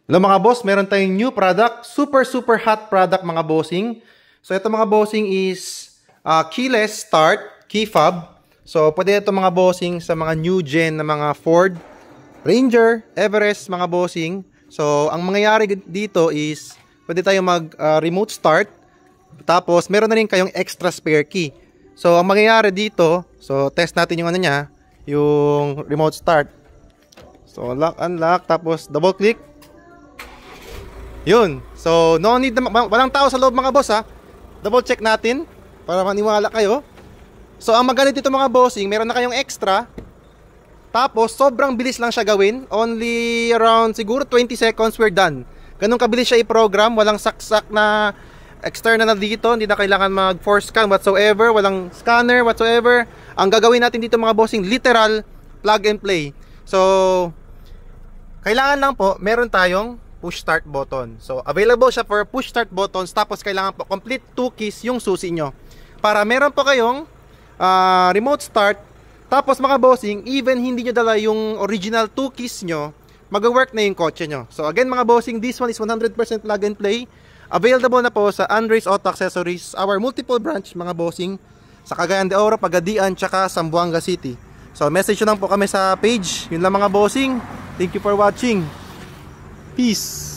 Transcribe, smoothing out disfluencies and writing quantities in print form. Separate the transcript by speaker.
Speaker 1: Hello mga boss, meron tayong new product, super hot product mga bossing. So ito mga bossing is keyless start, key fob. So pwede ito mga bossing sa mga new gen na mga Ford, Ranger, Everest mga bossing. So ang mangyayari dito is pwede tayo mag remote start. Tapos meron na rin kayong extra spare key. So ang mangyayari dito, so test natin yung ano niya, yung remote start. So lock, unlock, tapos double click. Yun. So, no need na, walang tao sa loob mga boss ha. Double check natin para maniwala kayo. So, ang magaling dito mga bossing, meron na kayong extra. Tapos, sobrang bilis lang siya gawin. Only around siguro 20 seconds we're done. Ganun kabilis siya i-program. Walang saksak na external na dito. Hindi na kailangan mag-force scan whatsoever. Walang scanner whatsoever. Ang gagawin natin dito mga bossing, literal plug and play. So, kailangan lang po, meron tayong push start button. So, available siya for push start buttons. Tapos, kailangan po complete 2 keys yung susi nyo. Para meron po kayong remote start. Tapos, mga bossing, even hindi nyo dala yung original 2 keys nyo, mag-work na yung kotse nyo. So, again, mga bossing, this one is 100% plug and play. Available na po sa Andres Auto Accessories, our multiple branch, mga bossing, sa Cagayan de Oro, Pagadian, tsaka Zamboanga City. So, message nyo lang po kami sa page. Yun lang mga bossing. Thank you for watching. Peace.